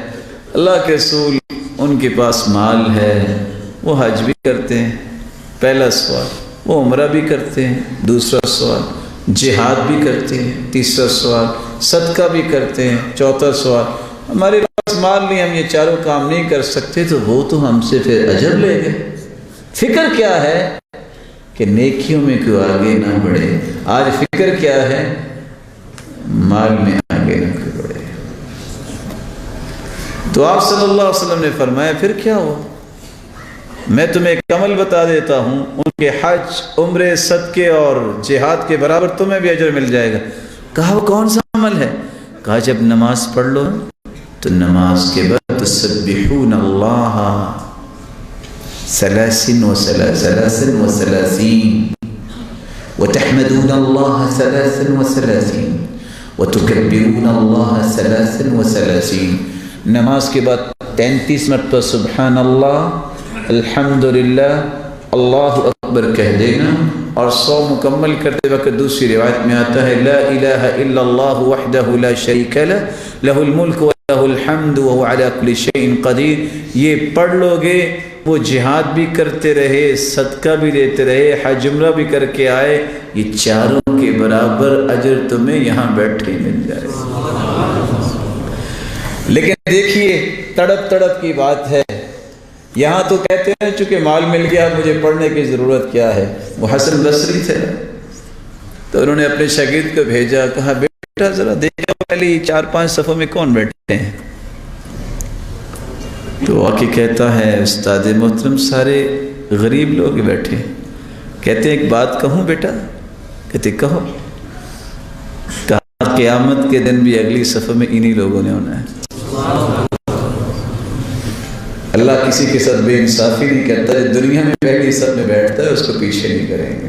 اللہ کے رسول ان کے پاس مال ہے، وہ حج بھی کرتے ہیں، پہلا سوال، وہ عمرہ بھی کرتے ہیں، دوسرا سوال جہاد بھی کرتے ہیں، تیسرا سوال صدقہ بھی کرتے ہیں، چوتھا سوال ہمارے پاس مال نہیں، ہم یہ چاروں کام نہیں کر سکتے، تو وہ تو ہم سے پھر اجر لے گئے۔ فکر کیا ہے کہ نیکیوں میں کوئی آگے نہ بڑھے، آج فکر کیا ہے مال میں آگے نہ کوئی بڑھے۔ تو آپ صلی اللہ علیہ وسلم نے فرمایا پھر کیا ہوا، میں تمہیں ایک عمل بتا دیتا ہوں، ان کے حج عمرے صدقے اور جہاد کے برابر تمہیں بھی اجر مل جائے گا۔ کہا وہ کون سا عمل ہے؟ کہا جب نماز پڑھ لو تو نماز کے بعد تسبحون اللہ 33 وتحمدون اللہ 33 وتکبرون اللہ 33، نماز کے بعد 33 مرتبہ سبحان اللہ الحمدللہ اللہ اکبر کہہ دینا، اور 100 مکمل کرتے وقت دوسری روایت میں آتا ہے لا الہ الا اللہ وحدہ لا شریک لہ لہ الملک ولہ الحمد وہو علی کل شیء قدیر۔ یہ پڑھ لو گے، وہ جہاد بھی کرتے رہے، صدقہ بھی دیتے رہے، حج عمرہ بھی کر کے آئے، یہ چاروں کے برابر اجر تمہیں یہاں بیٹھے مل جائے۔ لیکن دیکھیے تڑپ تڑپ کی بات ہے، یہاں تو کہتے ہیں چونکہ مال مل گیا مجھے پڑھنے کی ضرورت کیا ہے۔ وہ حسن بصری تھے تو انہوں نے اپنے شاگرد کو بھیجا، کہا بیٹا ذرا دیکھو پہلے 4-5 صفوں میں کون بیٹھے ہیں، تو واقعی کہتا ہے استاد محترم سارے غریب لوگ بیٹھے۔ کہتے ہیں ایک بات کہوں بیٹا؟ کہتے کہو۔ کہا قیامت کے دن بھی اگلی صفوں میں انہی لوگوں نے ہونا ہے۔ اللہ کسی کے ساتھ بے انصافی نہیں کرتا ہے، دنیا میں پہلی صف میں بیٹھتا ہے اس کو پیچھے نہیں کریں گے۔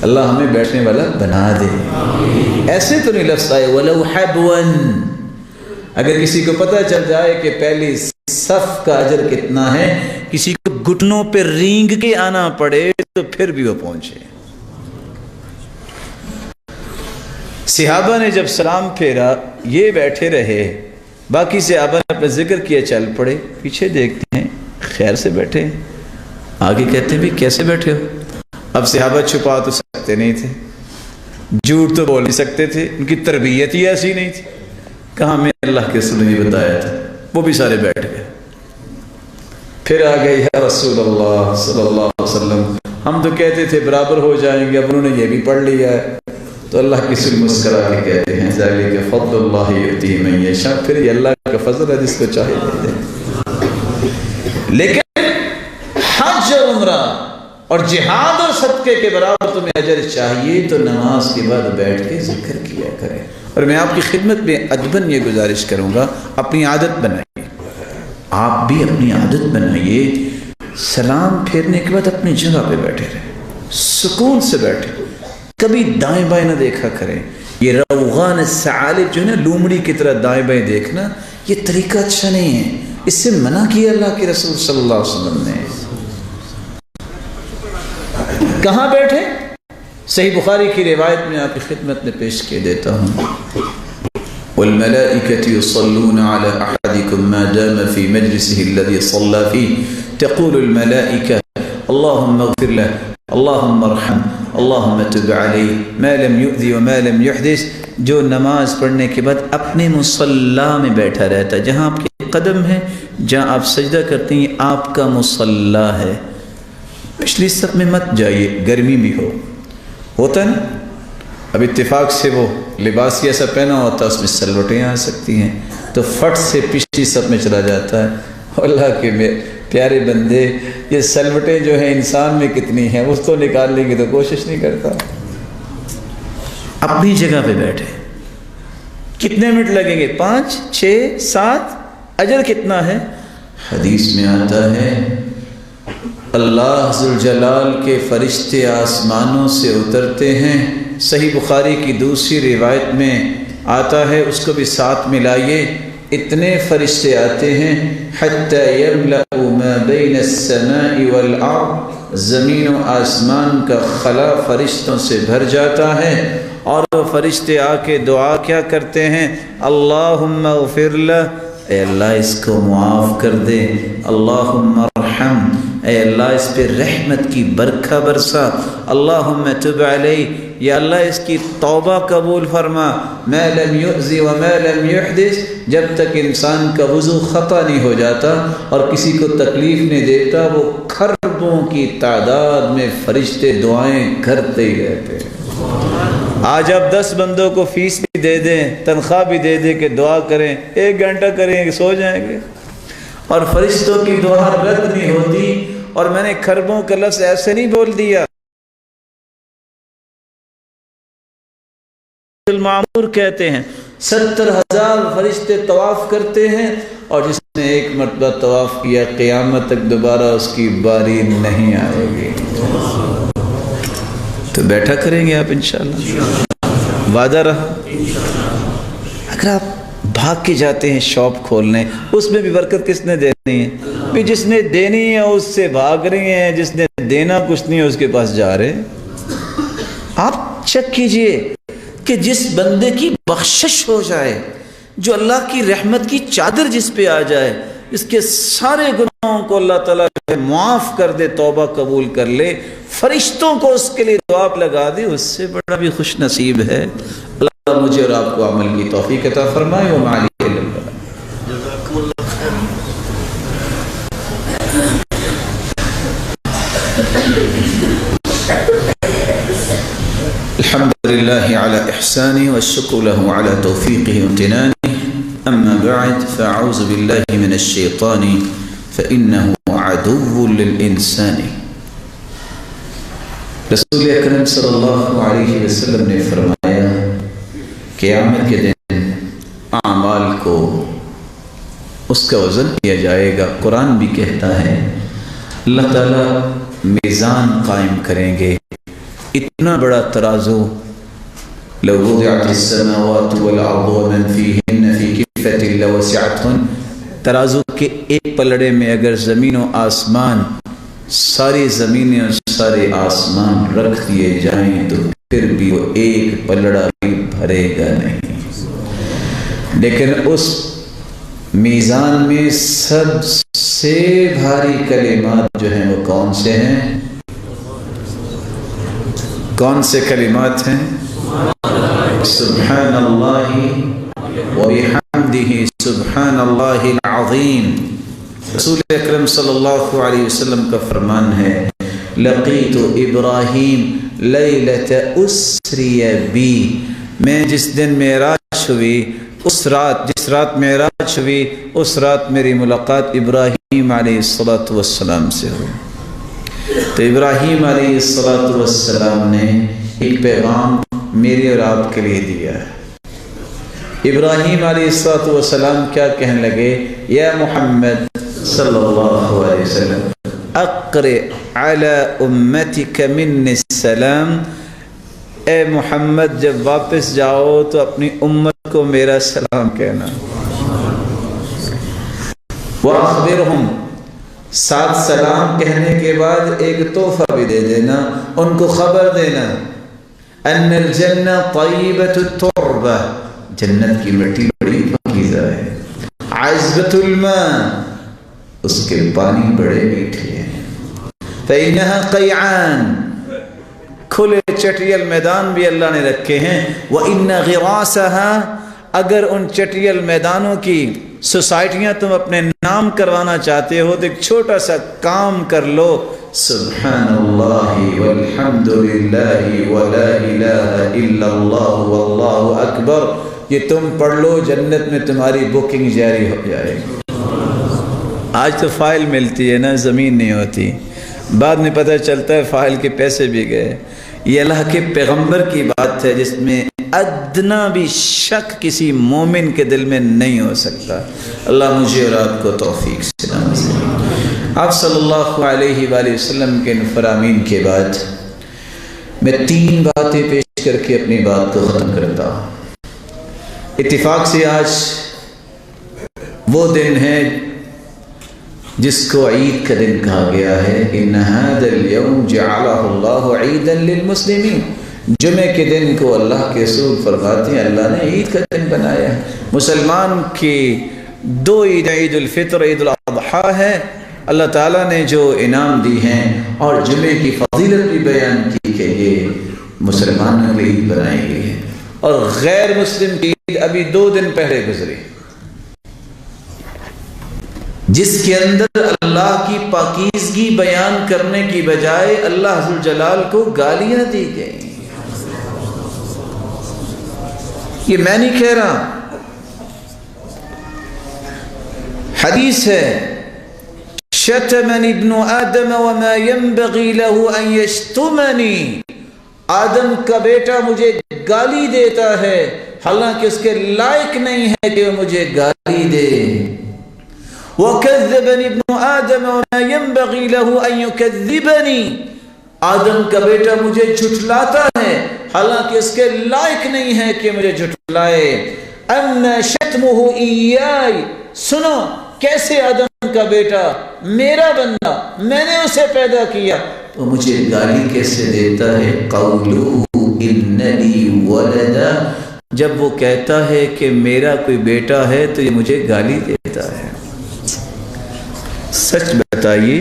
اللہ ہمیں بیٹھنے والا بنا دے. ایسے تو نہیں لفظ آئے وَلَوْ حَبْوًا. اگر کسی کو پتہ چل جائے کہ پہلی صف کا اجر کتنا ہے، کسی کو گھٹنوں پہ رینگ کے آنا پڑے تو پھر بھی وہ پہنچے. صحابہ نے جب سلام پھیرا یہ بیٹھے رہے، باقی صحابہ نے اپنا ذکر کیا چل پڑے. پیچھے دیکھتے ہیں خیر سے بیٹھے، آگے کہتے ہیں بھی کیسے بیٹھے ہو. اب صحابہ چھپا تو سکتے نہیں تھے، جھوٹ تو بول نہیں سکتے تھے، ان کی تربیت ہی ایسی نہیں تھی. کہاں میں اللہ کے رسول نے بتایا تھا. وہ بھی سارے بیٹھ گئے. پھر آ گئے یا رسول اللہ صلی اللہ علیہ وسلم، ہم تو کہتے تھے برابر ہو جائیں گے، اب انہوں نے یہ بھی پڑھ لیا ہے. تو اللہ کے رسول مسکرا کے کہتے ہیں ذالک فضل اللہ یؤتیہ من یشاء. پھر یہ اللہ کا فضل ہے جس کو چاہے دے دے. لیکن حج اور عمرہ اور جہاد اور صدقے کے برابر تمہیں اجر چاہیے تو نماز کے بعد بیٹھ کے ذکر کیا کریں. اور میں آپ کی خدمت میں ادباً یہ گزارش کروں گا، اپنی عادت بنائیے. آپ بھی اپنی عادت بنائیے، سلام پھیرنے کے بعد اپنی جگہ پہ بیٹھے رہیں، سکون سے بیٹھے، کبھی دائیں بائیں نہ دیکھا کریں. یہ روغان الثعالب جو ہے نا، لومڑی کی طرح دائیں بائیں دیکھنا، یہ طریقہ اچھا نہیں ہے. اس سے منع کیا اللہ کے رسول صلی اللہ علیہ وسلم نے. کہاں بیٹھے؟ صحیح بخاری کی روایت میں آپ کی خدمت میں پیش کیے دیتا ہوں. والملائکة يصلون على أحدكم ما دام في مجلسه الذي صلى فيه تقول الملائكة اللهم اغفر له اللهم ارحم اللهم تب عليه ما لم يؤذي وما لم يحدث. جو نماز پڑھنے کے بعد اپنے مصلی میں بیٹھا رہتا ہے، جہاں آپ کے قدم ہے، جہاں آپ سجدہ کرتے ہیں، آپ کا مصلی ہے. پچھلی صف میں مت جائیے، گرمی بھی ہوتا ہے نا. اب اتفاق سے وہ لباس ہی ایسا پہنا ہوتا ہے، اس میں سلوٹیں آ سکتی ہیں، تو فٹ سے پچھلی صف میں چلا جاتا ہے. اللہ کے پیارے بندے، یہ سلوٹیں جو ہیں انسان میں کتنی ہیں، اس کو نکالنے کی تو کوشش نہیں کرتا. اپنی جگہ پہ بیٹھے. کتنے منٹ لگیں گے؟ 5 6 7. اجر کتنا ہے؟ حدیث میں آتا ہے اللہ ذوالجلال کے فرشتے آسمانوں سے اترتے ہیں. صحیح بخاری کی دوسری روایت میں آتا ہے، اس کو بھی ساتھ ملائیے، اتنے فرشتے آتے ہیں حتی یملأ ما بین السماء والارض. زمین و آسمان کا خلا فرشتوں سے بھر جاتا ہے. اور وہ فرشتے آ کے دعا کیا کرتے ہیں؟ اللہم اغفر لہ، اے اللہ اس کو معاف کر دے. اللہم ارحم، اے اللہ اس پہ رحمت کی برکھا برسا. اللہم تب علیہ، یا اللہ اس کی توبہ قبول فرما. ما لم یؤذی وما لم یحدث، جب تک انسان کا وضو خطا نہیں ہو جاتا اور کسی کو تکلیف نہیں دیتا، وہ خربوں کی تعداد میں فرشتے دعائیں کرتے ہی رہتے ہیں. آج آپ 10 بندوں کو فیس بھی دے دیں، تنخواہ بھی دے دیں کہ دعا کریں، 1 گھنٹہ کریں گے سو جائیں گے، اور فرشتوں کی دعا رد نہیں ہوتی. اور میں نے خربوں کا لفظ ایسے نہیں بول دیا، المعمور کہتے ہیں. 70,000 فرشتے طواف کرتے ہیں، اور جس نے 1 مرتبہ طواف کیا قیامت تک دوبارہ اس کی باری نہیں آئے گی. تو بیٹھا کریں گے آپ انشاءاللہ، وعدہ رہا. اگر آپ بھاگ کے جاتے ہیں شاپ کھولنے، اس میں بھی برکت کس نے دینی ہے؟ بھی جس نے دینی ہے اس سے بھاگ رہے ہیں، جس نے دینا کچھ نہیں ہے اس کے پاس جا رہے ہیں. آپ چیک کیجئے کہ جس بندے کی بخشش ہو جائے، جو اللہ کی رحمت کی چادر جس پہ آ جائے، اس کے سارے گناہوں کو اللہ تعالیٰ معاف کر دے، توبہ قبول کر لے، فرشتوں کو اس کے لیے دعا لگا دے، اس سے بڑا بھی خوش نصیب ہے. اللہ مجھے اور آپ کو عمل کی توفیق عطا فرمائے. ومعلی جزاکم اللہ خیر. الحمد لله على إحسانه والشكر له على توفيقه وامتنانه. أما بعد فأعوذ بالله من الشيطان فإنه عدو للإنسان. رسول اکرم صلی اللہ علیہ وسلم نے فرمایا قیامت کے دن اعمال کو اس کا وزن کیا جائے گا. قرآن بھی کہتا ہے اللہ تعالیٰ میزان قائم کریں گے اتنا بڑا ترازو، لو وضعت السماوات والارض ومن فيهن في كفة لوسعتهن، ترازو کے ایک پلڑے میں اگر زمین و آسمان، ساری زمینیں اور سارے آسمان رکھ دیے جائیں تو پھر بھی وہ ایک پلڑا بھی بھرے گا نہیں۔ لیکن اس میزان میں سب سے بھاری کلمات جو ہیں وہ کون سے ہیں؟ کون سے کلمات ہیں؟ سبحان اللہ وبحمدہ سبحان اللہ العظیم۔ رسول اکرم صلی اللہ علیہ وسلم کا فرمان ہے، لقیت ابراہیم لیلۃ اسری بی، میں جس دن معراج ہوئی، اس رات، جس رات معراج ہوئی اس رات میری ملاقات ابراہیم علیہ السلام سے ہوئی۔ تو ابراہیم علیہ السلام نے ایک پیغام میرے اور آپ کے لیے دیا ہے۔ ابراہیم علیہ السلام کیا کہنے لگے؟ یا محمد صلی اللہ علیہ وسلم اقرئ علی امتک منی السلام، اے محمد جب واپس جاؤ تو اپنی امت کو میرا سلام کہنا۔ وَأَخْبِرْهُمْ، ساتھ سلام کہنے کے بعد ایک تحفہ بھی دے دینا، ان کو خبر دینا، ان الجنہ طیبۃ التربہ، جنت کی مٹی بڑی پاکیزہ ہے، عذبۃ الماء، اس کے پانی بڑے میٹھے ہیں، فإنها قیعان، کھلے چٹیل میدان بھی اللہ نے رکھے ہیں، وَإِنَّ غِرَاسَهَا، اگر ان چٹیل میدانوں کی سوسائٹیاں تم اپنے نام کروانا چاہتے ہو تو ایک چھوٹا سا کام کر لو، سبحان اللہ والحمد للہ ولا الہ الا اللہ واللہ اکبر، یہ تم پڑھ لو، جنت میں تمہاری بکنگ جاری ہو جائے گی۔ آج تو فائل ملتی ہے نا، زمین نہیں ہوتی، بعد میں پتہ چلتا ہے فائل کے پیسے بھی گئے۔ یہ اللہ کے پیغمبر کی بات ہے جس میں ادنا بھی شک کسی مومن کے دل میں نہیں ہو سکتا۔ اللہ مجھے اور آپ کو توفیق سے نوازے۔ آپ صلی اللہ علیہ وآلہ وسلم کے فرامین کے بعد میں 3 باتیں پیش کر کے اپنی بات کو ختم کرتا ہوں۔ اتفاق سے آج وہ دن ہے جس کو عید کا دن کہا گیا ہے، ان هذا اليوم جعلہ اللہ عیدا للمسلمین، جمعے کے دن کو اللہ کے رسول فرماتے ہیں اللہ نے عید کا دن بنایا ہے۔ مسلمان کی 2 عید، عید الفطر، عید الاضحیٰ ہے، اللہ تعالیٰ نے جو انعام دی ہیں، اور جمعے کی فضیلت بھی بیان کی کہ یہ مسلمانوں کی عید بنائی گئی ہے، اور غیر مسلم کی عید ابھی 2 دن پہلے گزری، جس کے اندر اللہ کی پاکیزگی بیان کرنے کی بجائے اللہ ذوالجلال کو گالیاں دی گئیں۔ یہ میں نہیں کہہ رہا، حدیث ہے، شتمنی ابن آدم وما ينبغي له ان يشتمنی، آدم کا بیٹا مجھے گالی دیتا ہے حالانکہ اس کے لائق نہیں ہے کہ وہ مجھے گالی دے۔ وَكَذَّبَنِ ابْنُ آدَمَ وَمَا يَنبَغِي لَهُ أَن يُكَذِّبَنِي، آدم کا بیٹا مجھے جھٹلاتا ہے حالانکہ اس کے لائق نہیں ہے کہ مجھے جھٹلائے۔ أَمَّا شَتْمُهُ إِيَّايَ، سنو کیسے آدم کا بیٹا میرا بندہ، میں نے اسے پیدا کیا تو مجھے گالی کیسے دیتا ہے؟ قَوْلُهُ إِنَّ لِي وَلَدًا، جب وہ کہتا ہے کہ میرا کوئی بیٹا ہے تو یہ مجھے گالی دیتا ہے۔ سچ بتائیے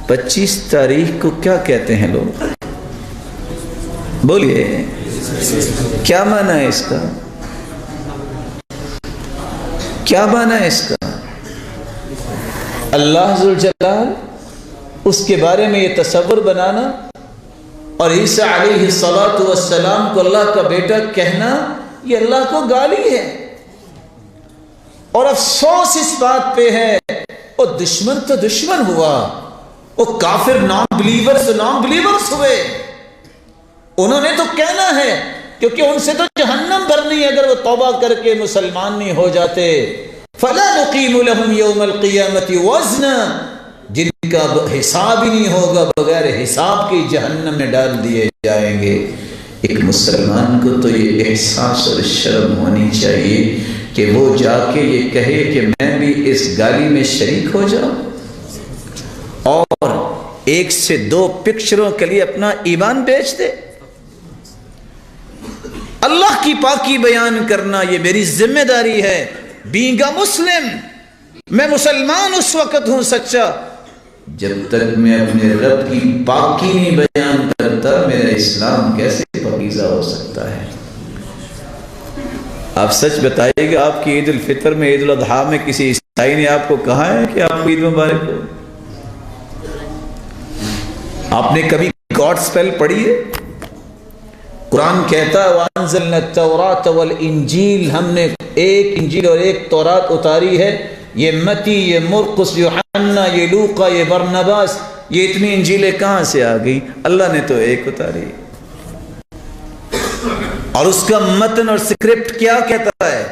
25 تاریخ کو کیا کہتے ہیں لوگ؟ بولیے کیا معنی ہے اس کا؟ کیا معنی ہے اس کا؟ اللہ ذوالجلال، اس کے بارے میں یہ تصور بنانا اور عیسیٰ علیہ السلام کو اللہ کا بیٹا کہنا، یہ اللہ کو گالی ہے۔ اور افسوس اس بات پہ ہے، وہ دشمن تو دشمن ہوا، وہ کافر نان بلیورز نان بلیورز ہوئے، انہوں نے تو کہنا ہے کیونکہ ان سے تو جہنم بھرنی ہے اگر وہ توبہ کر کے مسلمان نہیں ہو جاتے۔ فَلَا نُقِيمُ لَهُمْ يَوْمَ الْقِيَامَةِ وَزْنًا، جن کا حساب ہی نہیں ہوگا، بغیر حساب کی جہنم میں ڈال دیے جائیں گے۔ ایک مسلمان کو تو یہ احساس اور شرم ہونی چاہیے کہ وہ جا کے یہ کہے کہ میں بھی اس گالی میں شریک ہو جاؤں، اور 1 سے 2 پکچروں کے لیے اپنا ایمان بیچ دے۔ اللہ کی پاکی بیان کرنا یہ میری ذمہ داری ہے۔ بینگ اے مسلم، میں مسلمان اس وقت ہوں سچا جب تک میں اپنے رب کی پاکی نہیں بیان کرتا، میرا اسلام کیسے پاکیزہ ہو سکتا ہے؟ آپ سچ بتائیے گا، آپ کی عید الفطر میں، عید الاضحیٰ میں کسی عیسائی نے آپ کو کہا ہے کہ آپ کو عید مبارک ہو؟ آپ نے کبھی گاڈ سپیل پڑھی ہے؟ قرآن کہتا ہے وَأَنزَلْنَا التَّوْرَاةَ وَالْإِنجِيلَ، ہم نے ایک انجیل اور ایک تورات اتاری ہے۔ یہ متی، یہ مرقس، یوحنا، یہ لوقا، یہ برنباس، یہ اتنی انجیلیں کہاں سے آ گئی؟ اللہ نے تو ایک اتاری، اور اس کا متن اور سکرپٹ کیا کہتا ہے؟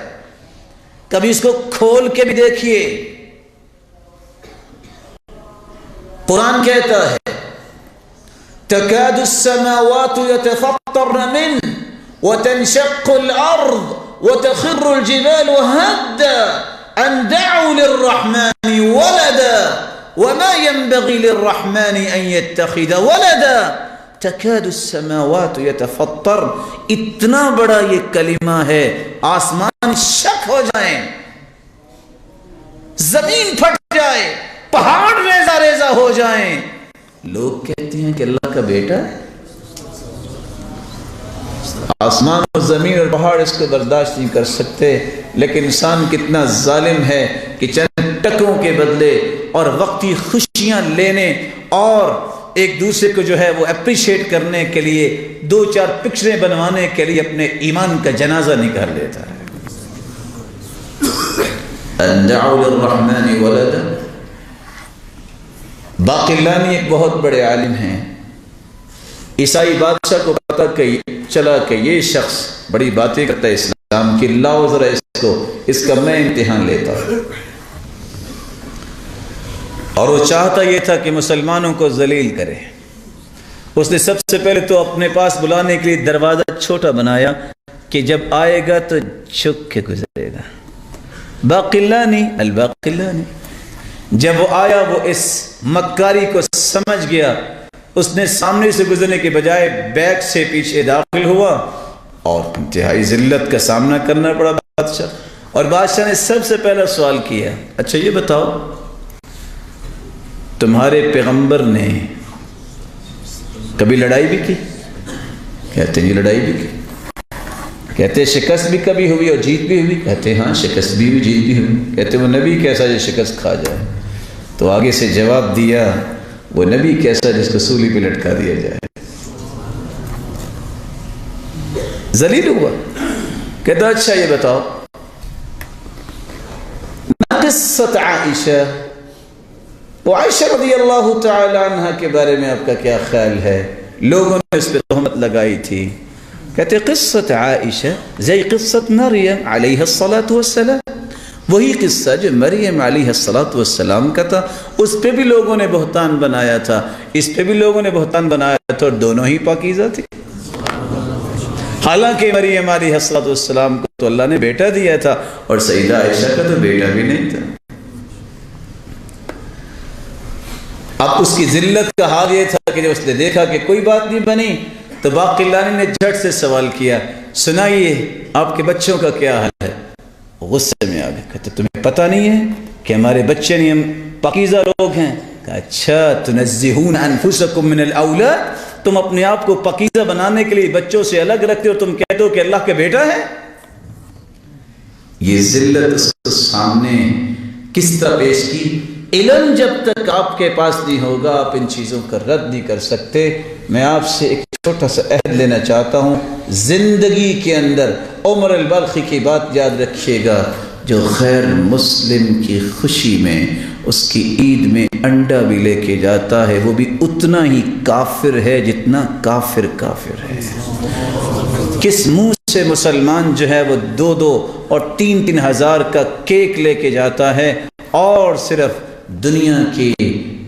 کبھی اس کو کھول کے بھی دیکھیے۔ قرآن کہتا ہے تَكَادُ السَّمَاوَاتُ يَتَفَطَّرْنَ مِنْهُ وَتَنشَقُّ الْأَرْضُ وَتَخِرُّ الْجِبَالُ هَدًّا أَن دَعُوا لِلرَّحْمَنِ وَلَدًا وَمَا يَنبَغِي لِلرَّحْمَنِ أَن يَتَّخِذَ وَلَدًا تَكَادُ السَّمَاوَاتُ يَتَفَطَّرْنَ، اتنا بڑا یہ کلمہ ہے، آسمان شک ہو جائیں، زمین پھٹ جائے، پہاڑ ریزہ ریزہ ہو جائیں، لوگ کہتے ہیں کہ اللہ کا بیٹا ہے۔ آسمان اور زمین اور پہاڑ اس کو برداشت نہیں کر سکتے، لیکن انسان کتنا ظالم ہے کہ چند ٹکوں کے بدلے اور وقتی خوشیاں لینے اور ایک دوسرے کو جو ہے وہ اپریشیٹ کرنے کے لیے 2-4 پکچریں بنوانے کے لیے اپنے ایمان کا جنازہ نکال لیتا ہے۔ ان دعوا للرحمن ولدا۔ باقلانی ایک بہت بڑے عالم ہیں، عیسائی بادشاہ کو پتہ چلا کہ یہ شخص بڑی باتیں کرتا ہے اسلام کی، لاؤ ذرا اس کا میں امتحان لیتا ہوں۔ اور وہ چاہتا یہ تھا کہ مسلمانوں کو ذلیل کرے۔ اس نے سب سے پہلے تو اپنے پاس بلانے کے لیے دروازہ چھوٹا بنایا کہ جب آئے گا تو چھپ کے گزرے گا۔ باقلانی، الباقلانی، جب وہ آیا وہ اس مکاری کو سمجھ گیا، اس نے سامنے سے گزرنے کے بجائے بیک سے پیچھے داخل ہوا اور انتہائی ذلت کا سامنا کرنا پڑا بادشاہ۔ اور بادشاہ نے سب سے پہلا سوال کیا، اچھا یہ بتاؤ تمہارے پیغمبر نے کبھی لڑائی بھی کی؟ کہتے ہیں یہ لڑائی بھی کی۔ کہتے شکست بھی کبھی ہوئی اور جیت بھی ہوئی؟ کہتے ہاں شکست بھی ہوئی، جیت بھی ہوئی۔ کہتے وہ نبی کیسا جو شکست کھا جائے؟ تو آگے سے جواب دیا وہ نبی کیسا جس کو سولی پہ لٹکا دیا جائے۔ ذلیل ہوا۔ کہتا اچھا یہ بتاؤ قصۃ عائشہ، وہ عائشہ رضی اللہ تعالی عنہ کے بارے میں آپ کا کیا خیال ہے؟ لوگوں نے اس پہ تہمت لگائی تھی۔ کہتے قصۃ عائشہ زي قصۃ مریم علیہ الصلاۃ والسلام، وہی قصہ جو مریم علیہ الصلاۃ والسلام کا تھا، اس پہ بھی لوگوں نے بہتان بنایا تھا، اس پہ بھی لوگوں نے بہتان بنایا تھا، اور دونوں ہی پاکیزہ تھی۔ حالانکہ مریم علیہ الصلاۃ والسلام کو تو اللہ نے بیٹا دیا تھا، اور سیدہ عائشہ کا تو بیٹا بھی نہیں تھا۔ اب اس کی ذلت کا حال یہ تھا کہ جب اس نے دیکھا کہ کوئی بات نہیں بنی تو باقلانی نے جھٹ سے سوال کیا، سنائیے آپ کے بچوں کا کیا حال ہے؟ غصے میں آ گئے، کہتے تمہیں پتہ نہیں ہے کہ ہمارے بچے نہیں ہم پاکیزہ لوگ ہیں؟ کہا اچھا تنزہون انفسکم من الاولاد، تم اپنے آپ کو پاکیزہ بنانے کے لیے بچوں سے الگ رکھتے ہو، تم کہتے ہو کہ اللہ کا بیٹا ہے؟ یہ ذلت اس کو سامنے کس طرح پیش کی؟ علم جب تک آپ کے پاس نہیں ہوگا آپ ان چیزوں کا رد نہیں کر سکتے۔ میں آپ سے ایک چھوٹا سا عہد لینا چاہتا ہوں، زندگی کے اندر عمر البلخی کی بات یاد رکھیے گا، جو غیر مسلم کی خوشی میں اس کی عید میں انڈا بھی لے کے جاتا ہے، وہ بھی اتنا ہی کافر ہے جتنا کافر کافر ہے۔ کس منہ سے مسلمان جو ہے وہ 2-2 اور 3-3 ہزار کا کیک لے کے جاتا ہے اور صرف دنیا کے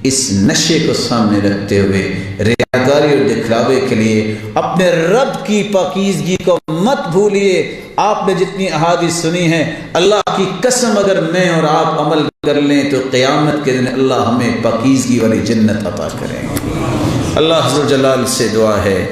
اس نشے کو سامنے رکھتے ہوئے ریاکاری اور دکھلاوے کے لیے اپنے رب کی پاکیزگی کو مت بھولیے۔ آپ نے جتنی احادیث سنی ہیں، اللہ کی قسم اگر میں اور آپ عمل کر لیں تو قیامت کے دن اللہ ہمیں پاکیزگی والی جنت عطا کریں گے۔ اللہ عز و جلال سے دعا ہے